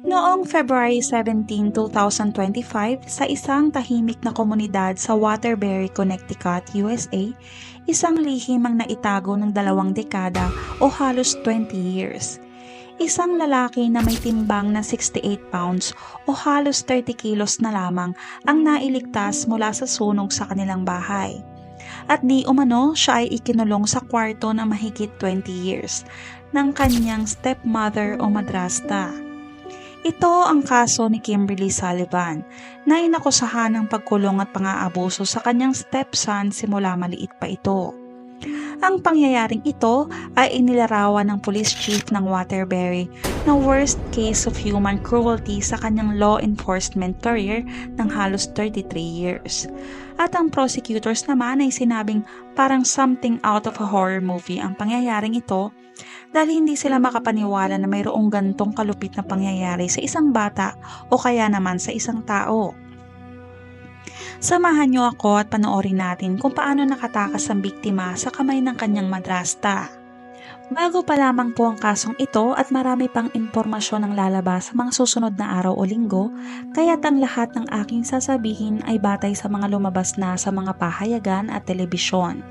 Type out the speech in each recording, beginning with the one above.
Noong February 17, 2025, sa isang tahimik na komunidad sa Waterbury, Connecticut, USA, isang lihim ang naitago ng 2 dekada o halos 20 years. Isang lalaki na may timbang na 68 pounds o halos 30 kilos na lamang ang nailigtas mula sa sunog sa kanilang bahay. At di umano siya ay ikinulong sa kwarto na mahigit 20 years ng kanyang stepmother o madrasta. Ito ang kaso ni Kimberly Sullivan na inakusahan ng pagkulong at pang-aabuso sa kanyang stepson simula maliit pa ito. Ang pangyayaring ito ay inilarawan ng police chief ng Waterbury na worst case of human cruelty sa kanyang law enforcement career ng halos 33 years. At ang prosecutors naman ay sinabing parang something out of a horror movie ang pangyayaring ito dahil hindi sila makapaniwala na mayroong gantong kalupit na pangyayari sa isang bata o kaya naman sa isang tao. Samahan niyo ako at panoorin natin kung paano nakatakas ang biktima sa kamay ng kanyang madrasta. Bago pa lamang po ang kasong ito at marami pang impormasyon ang lalabas sa mga susunod na araw o linggo, kaya't ang lahat ng aking sasabihin ay batay sa mga lumabas na sa mga pahayagan at telebisyon.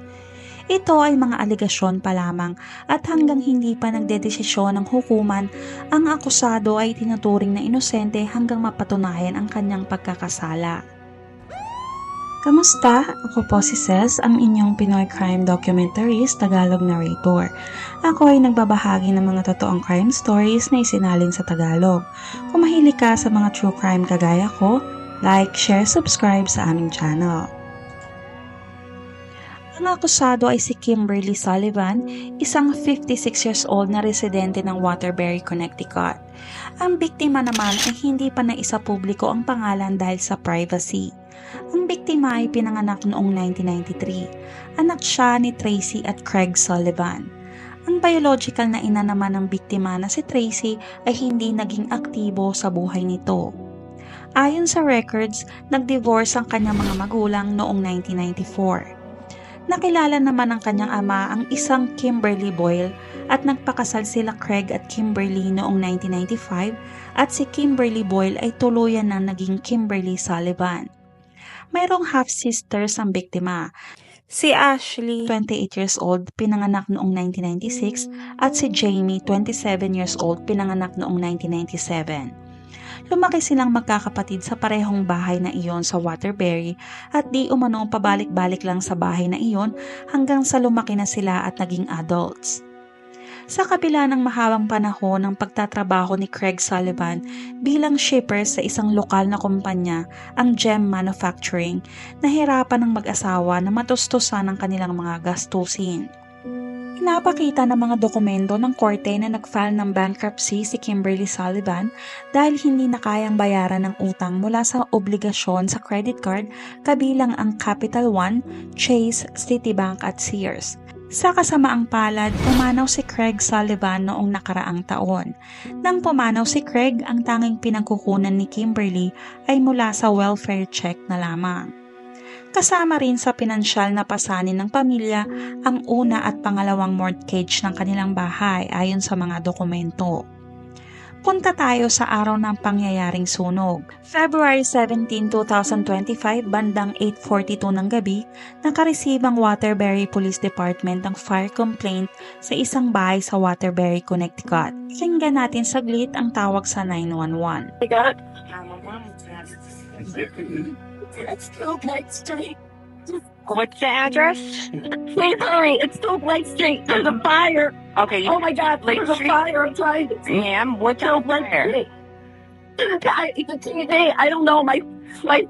Ito ay mga aligasyon pa lamang at hanggang hindi pa nagdedesisyon ng hukuman, ang akusado ay tinuturing na inosente hanggang mapatunayan ang kanyang pagkakasala. Kamusta? Ako po si Ces, ang inyong Pinoy Crime Documentaries Tagalog Narrator. Ako ay nagbabahagi ng mga totoong crime stories na isinalin sa Tagalog. Kung mahilig ka sa mga true crime kagaya ko, like, share, subscribe sa aming channel. Ang akusado ay si Kimberly Sullivan, isang 56 years old na residente ng Waterbury, Connecticut. Ang biktima naman ay hindi pa naisa publiko ang pangalan dahil sa privacy. Ang biktima ay pinanganak noong 1993. Anak siya ni Tracy at Craig Sullivan. Ang biological na ina naman ng biktima na si Tracy ay hindi naging aktibo sa buhay nito. Ayon sa records, nag-divorce ang kanyang mga magulang noong 1994. Nakilala naman ng kanyang ama ang isang Kimberly Boyle at nagpakasal sila Craig at Kimberly noong 1995 at si Kimberly Boyle ay tuluyan na naging Kimberly Sullivan. Mayroong half-sisters ang biktima. Si Ashley, 28 years old, pinanganak noong 1996 at si Jamie, 27 years old, pinanganak noong 1997. Lumaki silang magkakapatid sa parehong bahay na iyon sa Waterbury at di umano pabalik-balik lang sa bahay na iyon hanggang sa lumaki na sila at naging adults. Sa kabila ng mahabang panahon ng pagtatrabaho ni Craig Sullivan bilang shipper sa isang lokal na kumpanya, ang Gem Manufacturing, nahirapan ng mag-asawa na matustusan ang kanilang mga gastusin. Pinapakita ng mga dokumento ng korte na nag-file ng bankruptcy si Kimberly Sullivan dahil hindi na kayang bayaran ng utang mula sa obligasyon sa credit card kabilang ang Capital One, Chase, Citibank at Sears. Sa kasamaang palad, pumanaw si Craig Sullivan noong nakaraang taon. Nang pumanaw si Craig, ang tanging pinagkukunan ni Kimberly ay mula sa welfare check na lamang. Kasama rin sa pinansyal na pasanin ng pamilya ang una at pangalawang mortgage ng kanilang bahay ayon sa mga dokumento. Punta tayo sa araw ng pangyayaring sunog. February 17, 2025, bandang 8:42 ng gabi, nakareceive ang Waterbury Police Department ng fire complaint sa isang bahay sa Waterbury, Connecticut. Pakinggan natin saglit ang tawag sa 911. It's Stoke Lake Street. What's the address? Please hurry. It's Stoke Lake Street. There's a fire. Okay. Oh my God. Lake There's a Street? fire. I'm trying to see. Ma'am, what's Stoke over Lake there? Street. The TV. I don't know. My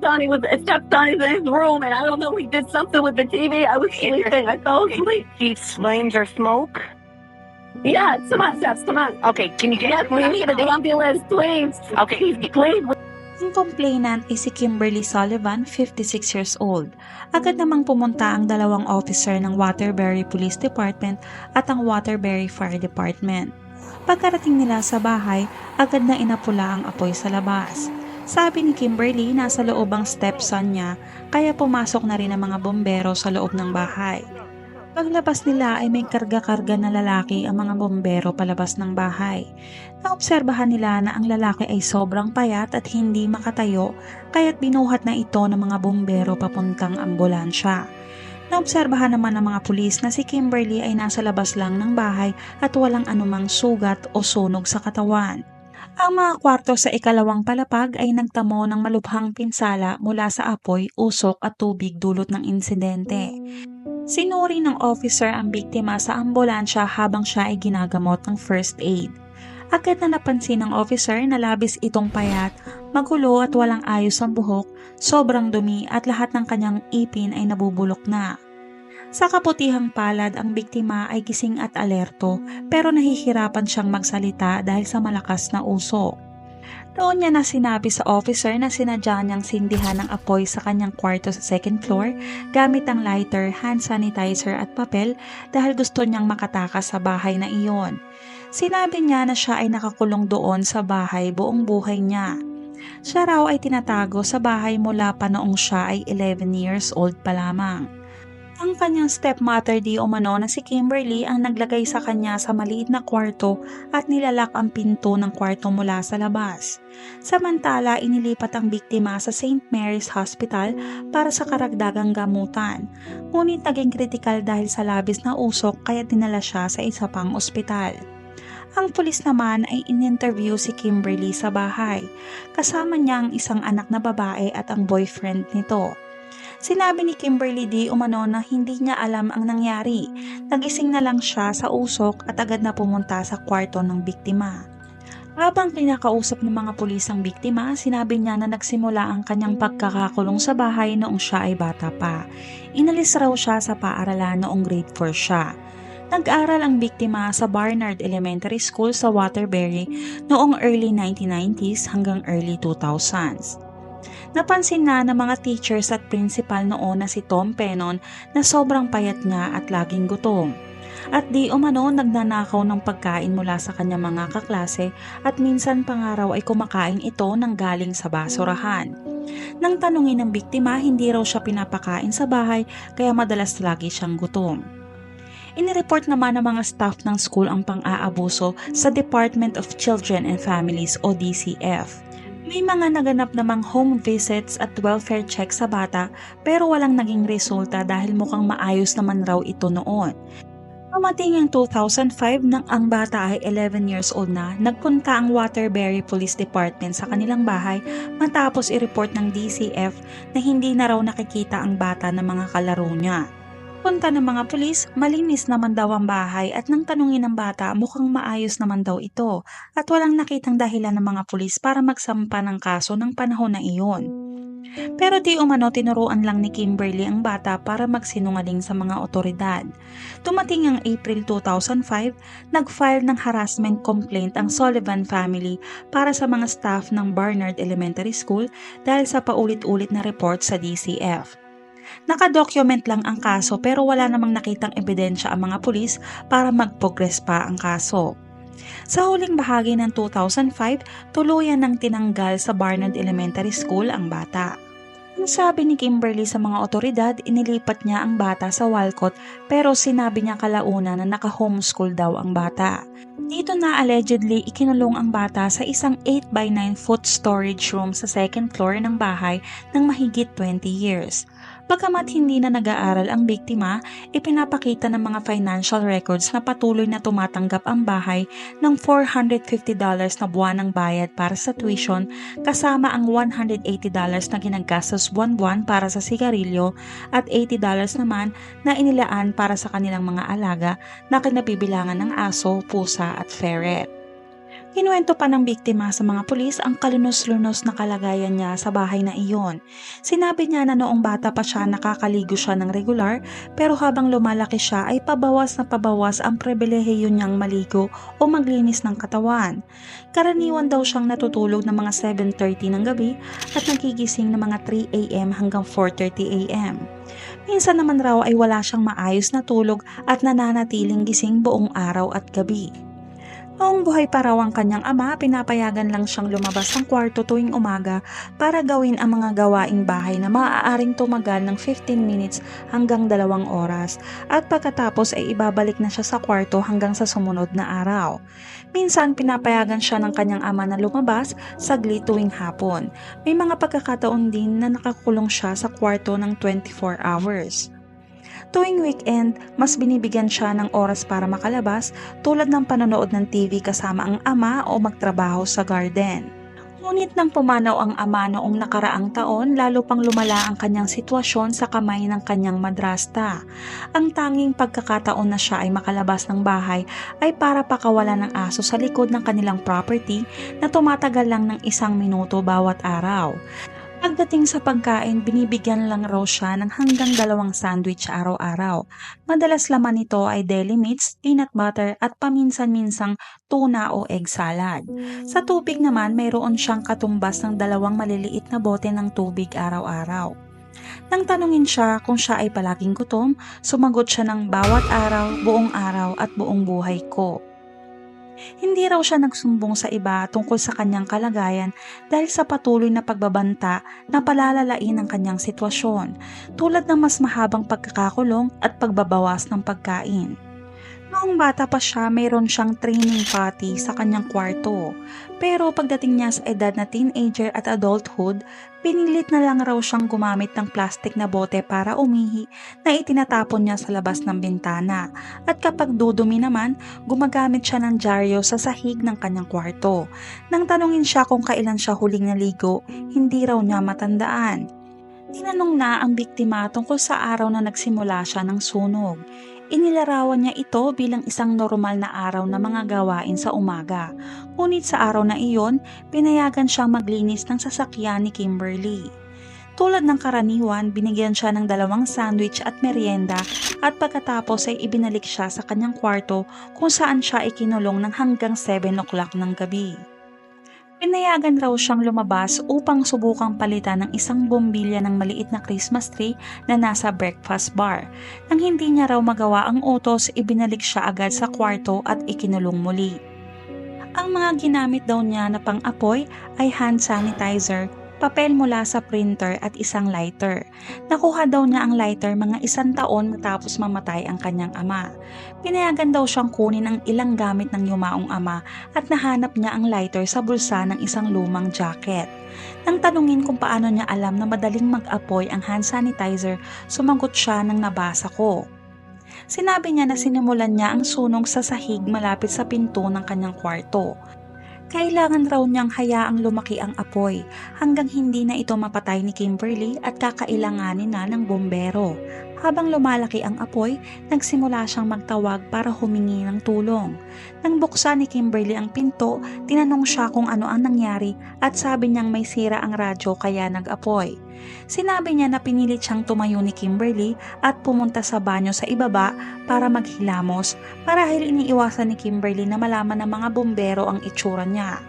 son, he was a stepson. He's in his room, and I don't know. He did something with the TV. I was sleeping. I fell asleep. These flames or smoke? Yeah. Come on, Steps. Come on. Okay, can you get Yes, we need an ambulance, please. Okay. Please. Ang complainant ay si Kimberly Sullivan, 56 years old. Agad namang pumunta ang dalawang officer ng Waterbury Police Department at ang Waterbury Fire Department. Pagkarating nila sa bahay, agad na inapula ang apoy sa labas. Sabi ni Kimberly, nasa loob ang stepson niya, kaya pumasok na rin ang mga bombero sa loob ng bahay. Paglabas nila ay may karga-karga na lalaki ang mga bombero palabas ng bahay. Naobserbahan nila na ang lalaki ay sobrang payat at hindi makatayo kaya't binuhat na ito ng mga bombero papuntang ambulansya. Naobserbahan naman ng mga pulis na si Kimberly ay nasa labas lang ng bahay at walang anumang sugat o sunog sa katawan. Ang mga kwarto sa ikalawang palapag ay nagtamo ng malubhang pinsala mula sa apoy, usok at tubig dulot ng insidente. Sinuri ng officer ang biktima sa ambulansya habang siya ay ginagamot ng first aid. Agad na napansin ng officer na labis itong payat, magulo at walang ayos ang buhok, sobrang dumi at lahat ng kanyang ipin ay nabubulok na. Sa kaputihang palad, ang biktima ay gising at alerto pero nahihirapan siyang magsalita dahil sa malakas na usok. Noon niya na sinabi sa officer na sinadya niyang sindihan ng apoy sa kanyang kwarto sa second floor gamit ang lighter, hand sanitizer at papel dahil gusto niyang makatakas sa bahay na iyon. Sinabi niya na siya ay nakakulong doon sa bahay buong buhay niya. Siya raw ay tinatago sa bahay mula pa noong siya ay 11 years old pa lamang. Ang kanyang stepmother di umano na si Kimberly ang naglagay sa kanya sa maliit na kwarto at nilalak ang pinto ng kwarto mula sa labas. Samantala, inilipat ang biktima sa St. Mary's Hospital para sa karagdagang gamutan. Ngunit naging kritikal dahil sa labis na usok kaya dinala siya sa isa pang ospital. Ang pulis naman ay in-interview si Kimberly sa bahay. Kasama niya ang isang anak na babae at ang boyfriend nito. Sinabi ni Kimberly di umano na hindi niya alam ang nangyari. Nagising na lang siya sa usok at agad na pumunta sa kwarto ng biktima. Habang kinakausap ng mga pulis ang biktima, sinabi niya na nagsimula ang kanyang pagkakakulong sa bahay noong siya ay bata pa. Inalis raw siya sa paaralan noong grade 4 siya. Nag-aral ang biktima sa Barnard Elementary School sa Waterbury noong early 1990s hanggang early 2000s. Napansin na ng mga teachers at principal noon na si Tom Pennon na sobrang payat niya at laging gutom. At di umano nagnanakaw ng pagkain mula sa kanyang mga kaklase at minsan pa nga raw ay kumakain ito ng galing sa basurahan. Nang tanungin ng biktima, hindi raw siya pinapakain sa bahay kaya madalas lagi siyang gutom. Inireport naman ng mga staff ng school ang pang-aabuso sa Department of Children and Families o DCF. May mga naganap namang home visits at welfare check sa bata pero walang naging resulta dahil mukhang maayos naman raw ito noon. Dumating ang 2005 nang ang bata ay 11 years old na, nagpunta ang Waterbury Police Department sa kanilang bahay matapos i-report ng DCF na hindi na raw nakikita ang bata ng mga kalaro niya. Punta ng mga pulis, malinis naman daw ang bahay at nang tanungin ng bata mukhang maayos naman daw ito at walang nakitang dahilan ng mga pulis para magsampa ng kaso ng panahon na iyon. Pero di umano tinuruan lang ni Kimberly ang bata para magsinungaling sa mga otoridad. Dumating ang April 2005, nag-file ng harassment complaint ang Sullivan family para sa mga staff ng Barnard Elementary School dahil sa paulit-ulit na report sa DCF. Nakadocument lang ang kaso pero wala namang nakitang ebidensya ang mga pulis para mag-progress pa ang kaso. Sa huling bahagi ng 2005, tuluyan nang tinanggal sa Barnard Elementary School ang bata. Ang sabi ni Kimberly sa mga otoridad, inilipat niya ang bata sa Walcott pero sinabi niya kalauna na naka-homeschool daw ang bata. Dito na allegedly ikinulong ang bata sa isang 8x9 foot storage room sa second floor ng bahay ng mahigit 20 years. Bagamat hindi na nag-aaral ang biktima, ipinapakita ng mga financial records na patuloy na tumatanggap ang bahay ng $450 na buwanang bayad para sa tuition kasama ang $180 na ginagastos buwan-buwan para sa sigarilyo at $80 naman na inilaan para sa kanilang mga alaga na kinabibilangan ng aso, pusa at ferret. Kinuwento pa ng biktima sa mga pulis ang kalunos-lunos na kalagayan niya sa bahay na iyon. Sinabi niya na noong bata pa siya nakakaligo siya ng regular pero habang lumalaki siya ay pabawas na pabawas ang pribilehiyo niyang maligo o maglinis ng katawan. Karaniwan daw siyang natutulog ng mga 7:30 ng gabi at nagigising ng mga 3 a.m. hanggang 4:30 a.m. Minsan naman raw ay wala siyang maayos na tulog at nananatiling gising buong araw at gabi. Noong buhay pa raw ang kanyang ama, pinapayagan lang siyang lumabas ng kwarto tuwing umaga para gawin ang mga gawaing bahay na maaaring tumagal ng 15 minutes hanggang 2 oras at pagkatapos ay ibabalik na siya sa kwarto hanggang sa sumunod na araw. Minsan pinapayagan siya ng kanyang ama na lumabas saglit tuwing hapon. May mga pagkakataon din na nakakulong siya sa kwarto ng 24 hours. Tuwing weekend, mas binibigyan siya ng oras para makalabas tulad ng panonood ng TV kasama ang ama o magtrabaho sa garden. Ngunit nang pumanaw ang ama noong nakaraang taon, lalo pang lumala ang kanyang sitwasyon sa kamay ng kanyang madrasta. Ang tanging pagkakataon na siya ay makalabas ng bahay ay para pakawalan ng aso sa likod ng kanilang property na tumatagal lang ng 1 minuto bawat araw. Pagdating sa pagkain, binibigyan lang raw siya ng hanggang 2 sandwich araw-araw. Madalas laman nito ay deli meats, peanut butter at paminsan-minsang tuna o egg salad. Sa tubig naman, mayroon siyang katumbas ng 2 maliliit na bote ng tubig araw-araw. Nang tanungin siya kung siya ay palaging gutom, sumagot siya ng bawat araw, buong araw at buong buhay ko. Hindi raw siya nagsumbong sa iba tungkol sa kanyang kalagayan dahil sa patuloy na pagbabanta na palalalain ang kanyang sitwasyon, tulad ng mas mahabang pagkakakulong at pagbabawas ng pagkain. Noong bata pa siya, mayroon siyang training potty sa kanyang kwarto. Pero pagdating niya sa edad na teenager at adulthood, pinilit na lang raw siyang gumamit ng plastic na bote para umihi na itinatapon niya sa labas ng bintana. At kapag dudumi naman, gumagamit siya ng dyaryo sa sahig ng kanyang kwarto. Nang tanungin siya kung kailan siya huling naligo, hindi raw niya matandaan. Tinanong na ang biktima tungkol sa araw na nagsimula siya ng sunog. Inilarawan niya ito bilang isang normal na araw na mga gawain sa umaga. Ngunit sa araw na iyon, pinayagan siyang maglinis ng sasakyan ni Kimberly. Tulad ng karaniwan, binigyan siya ng 2 sandwich at merienda at pagkatapos ay ibinalik siya sa kanyang kwarto kung saan siya ikinulong ng hanggang 7 o'clock ng gabi. Pinayagan raw siyang lumabas upang subukang palitan ng 1 bombilya ng maliit na Christmas tree na nasa breakfast bar. Nang hindi niya raw magawa ang utos, ibinalik siya agad sa kwarto at ikinulong muli. Ang mga ginamit daw niya na pang-apoy ay hand sanitizer, papel mula sa printer at 1 lighter. Nakuha daw niya ang lighter mga 1 taon matapos mamatay ang kanyang ama. Pinayagan daw siyang kunin ang ilang gamit ng yumaong ama at nahanap niya ang lighter sa bulsa ng 1 lumang jacket. Nang tanungin kung paano niya alam na madaling mag-apoy ang hand sanitizer, sumagot siya ng nabasa ko. Sinabi niya na sinimulan niya ang sunog sa sahig malapit sa pinto ng kanyang kwarto. Kailangan raw niyang hayaang lumaki ang apoy hanggang hindi na ito mapatay ni Kimberly at kakailanganin na ng bombero. Habang lumalaki ang apoy, nagsimula siyang magtawag para humingi ng tulong. Nang buksan ni Kimberly ang pinto, tinanong siya kung ano ang nangyari at sabi niyang may sira ang radyo kaya nag-apoy. Sinabi niya na pinilit siyang tumayo ni Kimberly at pumunta sa banyo sa ibaba para maghilamos marahil iniiwasan ni Kimberly na malaman ng mga bumbero ang itsura niya.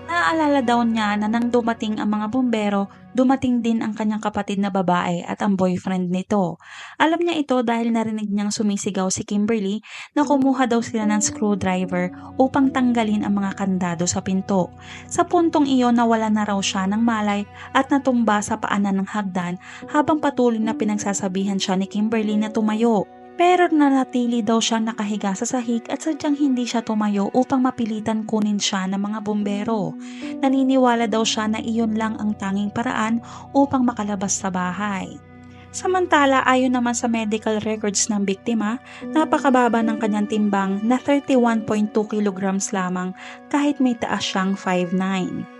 Naaalala daw niya na nang dumating ang mga bumbero, dumating din ang kanyang kapatid na babae at ang boyfriend nito. Alam niya ito dahil narinig niyang sumisigaw si Kimberly na kumuha daw sila ng screwdriver upang tanggalin ang mga kandado sa pinto. Sa puntong iyon nawala na raw siya ng malay at natumba sa paanan ng hagdan habang patuloy na pinagsasabihan siya ni Kimberly na tumayo. Pero nanatili daw siyang nakahiga sa sahig at sadyang hindi siya tumayo upang mapilitan kunin siya ng mga bumbero. Naniniwala daw siya na iyon lang ang tanging paraan upang makalabas sa bahay. Samantala, ayon naman sa medical records ng biktima, napakababa ng kanyang timbang na 31.2 kilograms lamang kahit may taas siyang 5'9".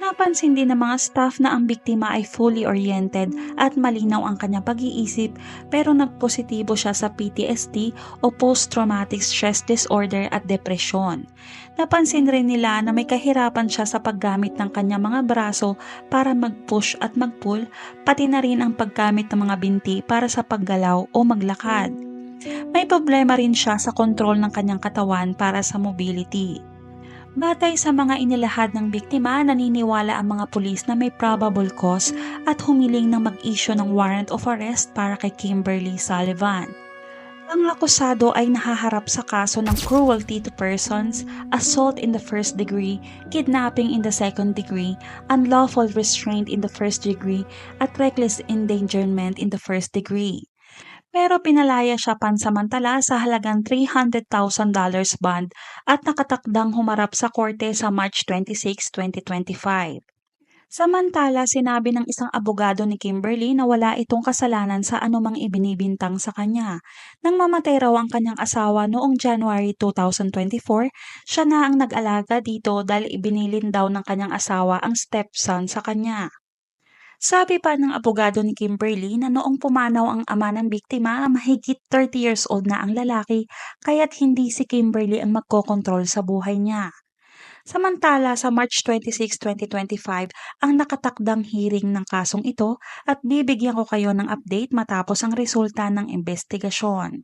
Napansin din ng mga staff na ang biktima ay fully oriented at malinaw ang kanyang pag-iisip pero nagpositibo siya sa PTSD o Post-Traumatic Stress Disorder at depresyon. Napansin rin nila na may kahirapan siya sa paggamit ng kanyang mga braso para mag-push at mag-pull, pati na rin ang paggamit ng mga binti para sa paggalaw o maglakad. May problema rin siya sa kontrol ng kanyang katawan para sa mobility. Batay sa mga inilahad ng biktima, naniniwala ang mga pulis na may probable cause at humiling na mag-issue ng warrant of arrest para kay Kimberly Sullivan. Ang akusado ay nahaharap sa kaso ng cruelty to persons, assault in the first degree, kidnapping in the second degree, unlawful restraint in the first degree, at reckless endangerment in the first degree. Pero pinalaya siya pansamantala sa halagang $300,000 bond at nakatakdang humarap sa korte sa March 26, 2025. Samantala, sinabi ng isang abogado ni Kimberly na wala itong kasalanan sa anumang ibinibintang sa kanya. Nang mamatay raw ang kanyang asawa noong January 2024, siya na ang nag-alaga dito dahil ibinilin daw ng kanyang asawa ang stepson sa kanya. Sabi pa ng abogado ni Kimberly na noong pumanaw ang ama ng biktima, mahigit 30 years old na ang lalaki, kaya't hindi si Kimberly ang magkokontrol sa buhay niya. Samantala, sa March 26, 2025, ang nakatakdang hearing ng kasong ito at bibigyan ko kayo ng update matapos ang resulta ng investigasyon.